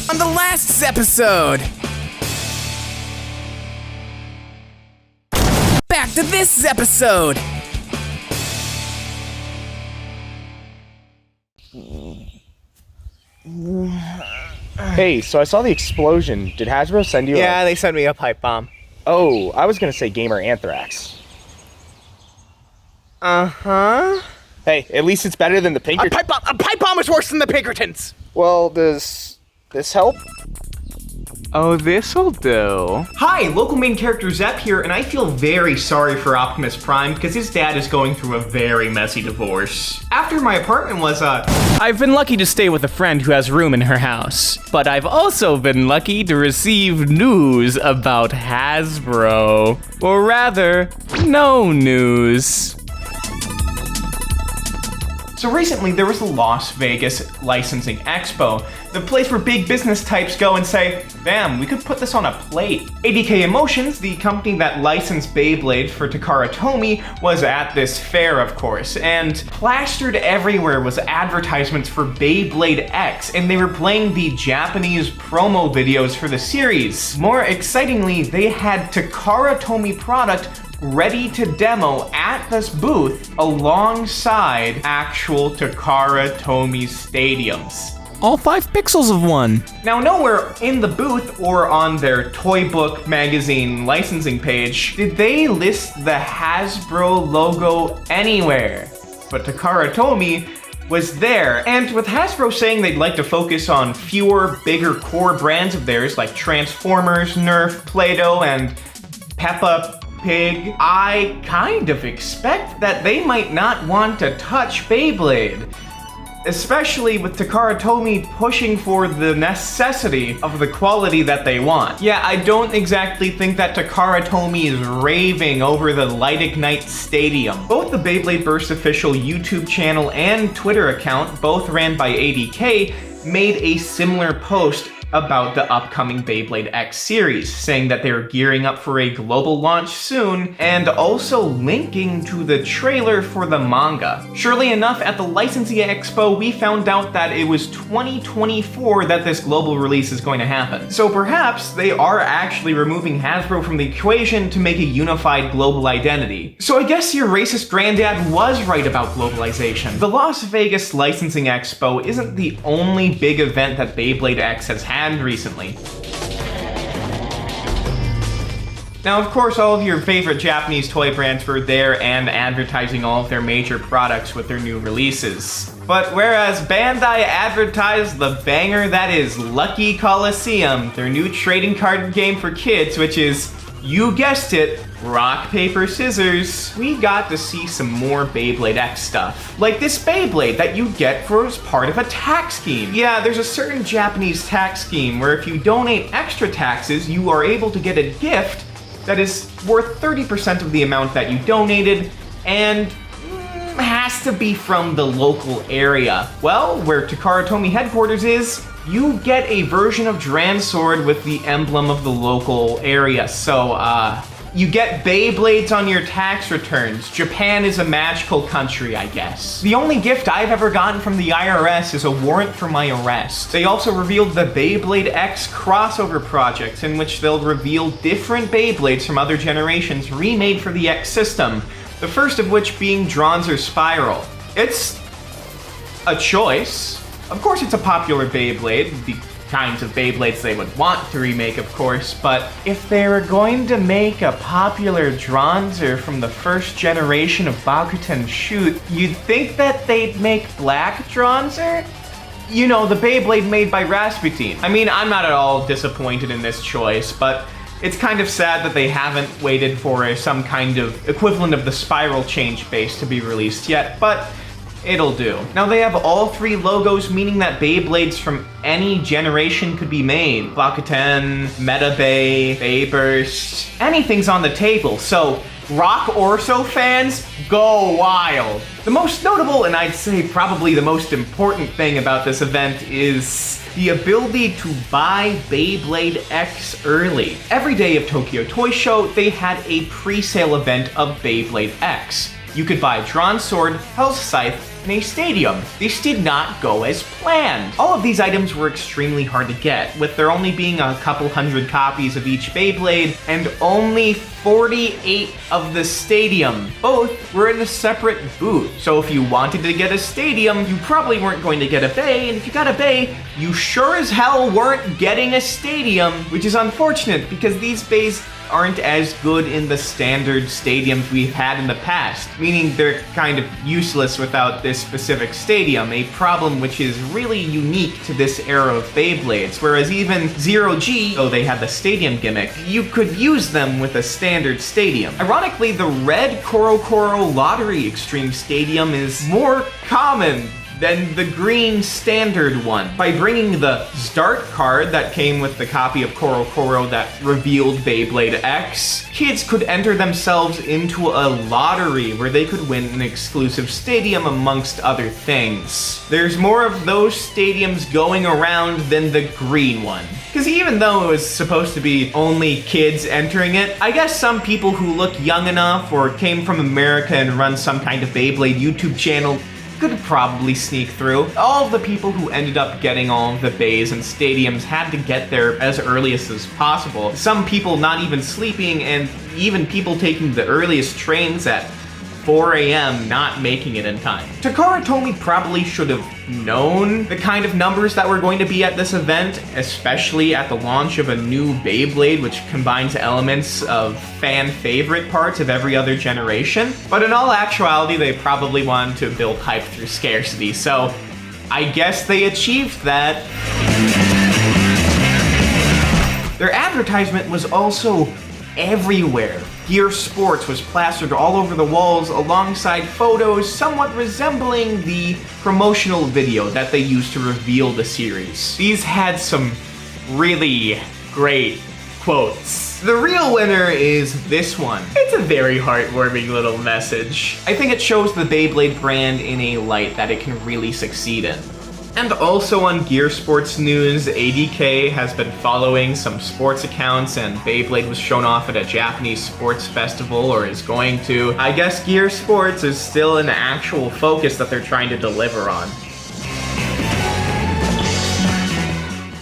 On the last episode! Back to this episode! Hey, so I saw the explosion. Did Hasbro send you Yeah, they sent me a pipe bomb. Oh, I was gonna say Gamer Anthrax. Uh-huh. Hey, at least it's better than the Pinkerton. A pipe bomb is worse than the Pinkertons! Well, does this help? Oh, this'll do. Hi, local main character Zep here, and I feel very sorry for Optimus Prime because his dad is going through a very messy divorce. After my apartment was, I've been lucky to stay with a friend who has room in her house, but I've also been lucky to receive news about Hasbro. Or rather, no news. So recently there was the Las Vegas Licensing Expo, the place where big business types go and say, "Bam, we could put this on a plate." ADK Emotions, the company that licensed Beyblade for Takara Tomy, was at this fair, of course, and plastered everywhere was advertisements for Beyblade X, and they were playing the Japanese promo videos for the series. More excitingly, they had Takara Tomy product ready to demo at this booth alongside actual Takara Tomy stadiums. All 5 pixels of one. Now, nowhere in the booth or on their toy book magazine licensing page did they list the Hasbro logo anywhere. But Takara Tomy was there, and with Hasbro saying they'd like to focus on fewer, bigger core brands of theirs like Transformers, Nerf, Play-Doh, and Peppa Pig, I kind of expect that they might not want to touch Beyblade. Especially with Takara Tomy pushing for the necessity of the quality that they want. Yeah, I don't exactly think that Takara Tomy is raving over the Light Ignite Stadium. Both the Beyblade Burst official YouTube channel and Twitter account, both ran by ADK, made a similar post about the upcoming Beyblade X series, saying that they were gearing up for a global launch soon, and also linking to the trailer for the manga. Surely enough, at the Licensing Expo, we found out that it was 2024 that this global release is going to happen. So perhaps they are actually removing Hasbro from the equation to make a unified global identity. So I guess your racist granddad was right about globalization. The Las Vegas Licensing Expo isn't the only big event that Beyblade X has had recently. Now, of course, all of your favorite Japanese toy brands were there and advertising all of their major products with their new releases. But whereas Bandai advertised the banger that is Lucky Coliseum, their new trading card game for kids, which is, you guessed it, rock, paper, scissors, we got to see some more Beyblade X stuff. Like this Beyblade that you get for as part of a tax scheme. Yeah, there's a certain Japanese tax scheme where if you donate extra taxes, you are able to get a gift that is worth 30% of the amount that you donated and has to be from the local area. Well, where Takara Tomy headquarters is, you get a version of Dransword with the emblem of the local area. So, you get Beyblades on your tax returns. Japan is a magical country, I guess. The only gift I've ever gotten from the IRS is a warrant for my arrest. They also revealed the Beyblade X crossover project, in which they'll reveal different Beyblades from other generations remade for the X system. The first of which being Dronzer Spiral. It's a choice. Of course it's a popular Beyblade, the kinds of Beyblades they would want to remake, of course, but if they were going to make a popular Dronzer from the first generation of Bakugan Shoot, you'd think that they'd make Black Dronzer? You know, the Beyblade made by Rasputin. I mean, I'm not at all disappointed in this choice, but it's kind of sad that they haven't waited for some kind of equivalent of the Spiral Change base to be released yet, but it'll do. Now they have all 3 logos, meaning that Beyblades from any generation could be made. Bakugan, Meta Bay, Bayburst, anything's on the table, so Rock Orso fans, go wild! The most notable, and I'd say probably the most important thing about this event is the ability to buy Beyblade X early. Every day of Tokyo Toy Show, they had a pre-sale event of Beyblade X. You could buy Drawn Sword, Hell's Scythe, in a stadium. This did not go as planned. All of these items were extremely hard to get, with there only being a couple hundred copies of each Beyblade, and only 48 of the stadium. Both were in a separate booth. So if you wanted to get a stadium, you probably weren't going to get a bay, and if you got a bay, you sure as hell weren't getting a stadium, which is unfortunate because these bays aren't as good in the standard stadiums we've had in the past, meaning they're kind of useless without this specific stadium, a problem which is really unique to this era of Beyblades, whereas even Zero G, though they had the stadium gimmick, you could use them with a standard stadium. Ironically, the red Korokoro Lottery Extreme Stadium is more common than the green standard one. By bringing the Start card that came with the copy of Korokoro that revealed Beyblade X, kids could enter themselves into a lottery where they could win an exclusive stadium amongst other things. There's more of those stadiums going around than the green one. Because even though it was supposed to be only kids entering it, I guess some people who look young enough or came from America and run some kind of Beyblade YouTube channel could probably sneak through. All of the people who ended up getting all of the bays and stadiums had to get there as early as possible. Some people not even sleeping, and even people taking the earliest trains at 4 a.m. not making it in time. Takara Tomy probably should have known the kind of numbers that were going to be at this event, especially at the launch of a new Beyblade, which combines elements of fan favorite parts of every other generation. But in all actuality, they probably wanted to build hype through scarcity, so I guess they achieved that. Their advertisement was also everywhere. Gear Sports was plastered all over the walls alongside photos somewhat resembling the promotional video that they used to reveal the series. These had some really great quotes. The real winner is this one. It's a very heartwarming little message. I think it shows the Beyblade brand in a light that it can really succeed in. And also on Gear Sports news, ADK has been following some sports accounts, and Beyblade was shown off at a Japanese sports festival, or is going to. I guess Gear Sports is still an actual focus that they're trying to deliver on.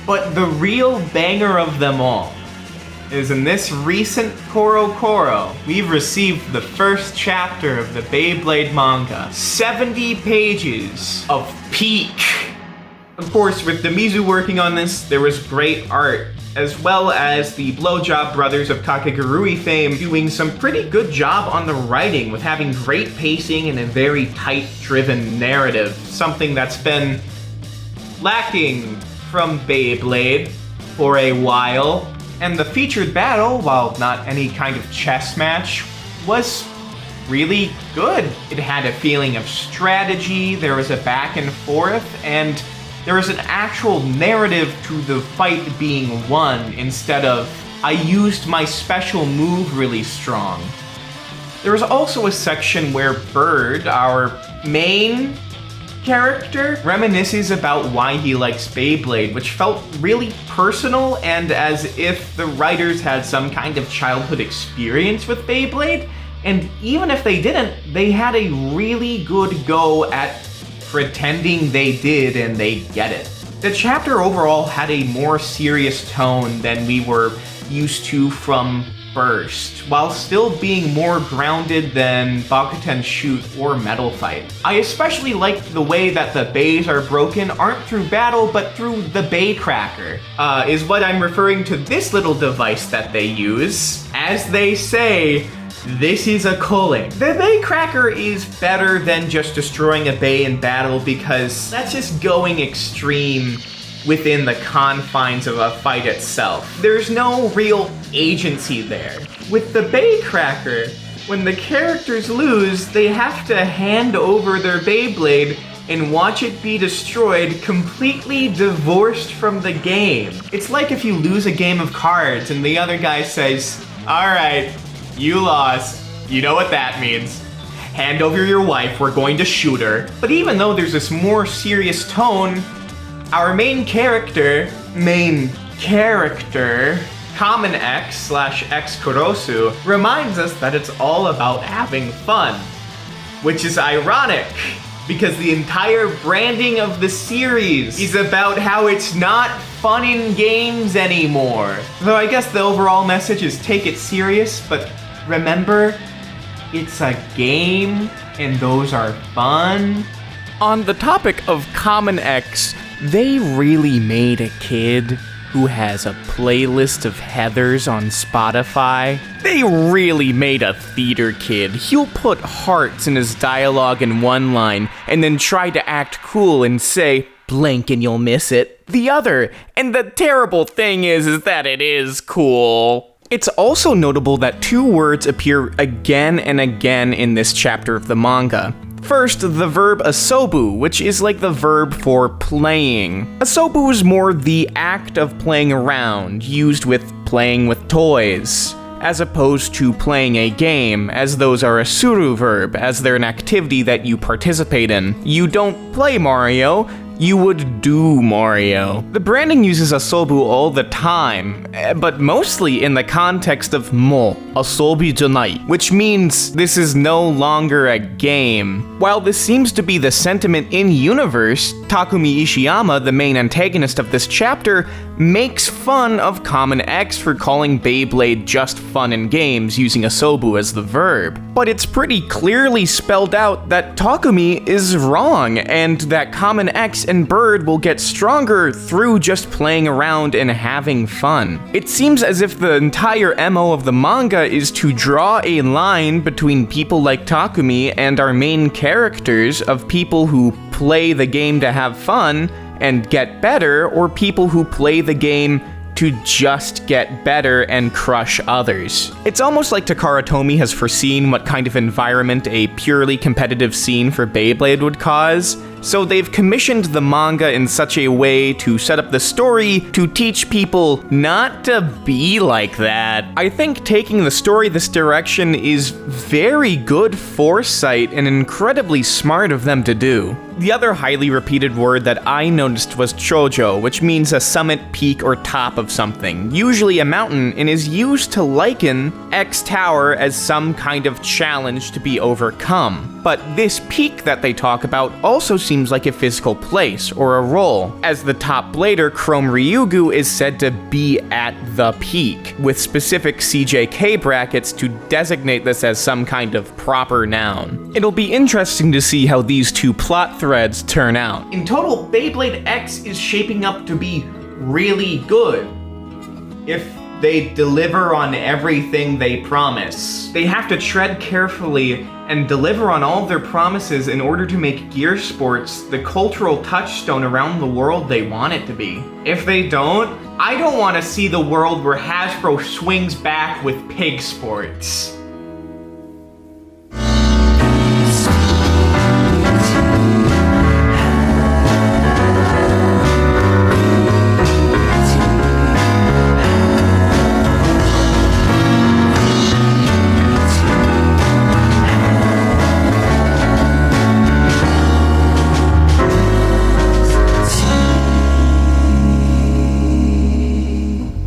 But the real banger of them all is in this recent Korokoro, we've received the first chapter of the Beyblade manga. 70 pages of peak. Of course, with Demizu working on this, there was great art, as well as the Blowjob Brothers of Kakegurui fame doing some pretty good job on the writing, with having great pacing and a very tight-driven narrative, something that's been lacking from Beyblade for a while. And the featured battle, while not any kind of chess match, was really good. It had a feeling of strategy, there was a back and forth, and there was an actual narrative to the fight being won instead of, I used my special move really strong. There was also a section where Bird, our main character, reminisces about why he likes Beyblade, which felt really personal and as if the writers had some kind of childhood experience with Beyblade, and even if they didn't, they had a really good go at pretending they did and they get it. The chapter overall had a more serious tone than we were used to from Burst, while still being more grounded than Bakugan Shoot or Metal Fight. I especially liked the way that the bays are broken aren't through battle, but through the bay cracker, is what I'm referring to this little device that they use. As they say, this is a culling. The bay cracker is better than just destroying a bay in battle because that's just going extreme within the confines of a fight itself. There's no real agency there. With the bay cracker, when the characters lose, they have to hand over their Beyblade and watch it be destroyed, completely divorced from the game. It's like if you lose a game of cards and the other guy says, "All right, you lost. You know what that means. Hand over your wife, we're going to shoot her." But even though there's this more serious tone, our main character, Common X/X Kurosu, reminds us that it's all about having fun. Which is ironic, because the entire branding of the series is about how it's not fun in games anymore. Though I guess the overall message is take it serious, but remember, it's a game and those are fun. On the topic of Common X, they really made a kid who has a playlist of Heathers on Spotify. They really made a theater kid. He'll put hearts in his dialogue in one line and then try to act cool and say, "Blink and you'll miss it," the other. And the terrible thing is that it is cool. It's also notable that two words appear again and again in this chapter of the manga. First, the verb asobu, which is like the verb for playing. Asobu is more the act of playing around, used with playing with toys, as opposed to playing a game, as those are a suru verb, as they're an activity that you participate in. You don't play Mario, you would do Mario. The branding uses asobu all the time, but mostly in the context of mo, asobi janai, which means this is no longer a game. While this seems to be the sentiment in universe, Takumi Ishiyama, the main antagonist of this chapter, makes fun of Common X for calling Beyblade just fun in games using asobu as the verb. But it's pretty clearly spelled out that Takumi is wrong, and that Common X and Bird will get stronger through just playing around and having fun. It seems as if the entire MO of the manga is to draw a line between people like Takumi and our main characters of people who play the game to have fun and get better, or people who play the game to just get better and crush others. It's almost like Takara Tomy has foreseen what kind of environment a purely competitive scene for Beyblade would cause, so they've commissioned the manga in such a way to set up the story to teach people not to be like that. I think taking the story this direction is very good foresight and incredibly smart of them to do. The other highly repeated word that I noticed was chojo, which means a summit, peak, or top of something, usually a mountain, and is used to liken X Tower as some kind of challenge to be overcome. But this peak that they talk about also seems like a physical place or a role, as the top blader Chrome Ryugu is said to be at the peak, with specific CJK brackets to designate this as some kind of proper noun. It'll be interesting to see how these two plot threads turn out. In total, Beyblade X is shaping up to be really good. If they deliver on everything they promise. They have to tread carefully and deliver on all of their promises in order to make gear sports the cultural touchstone around the world they want it to be. If they don't, I don't want to see the world where Hasbro swings back with pig sports.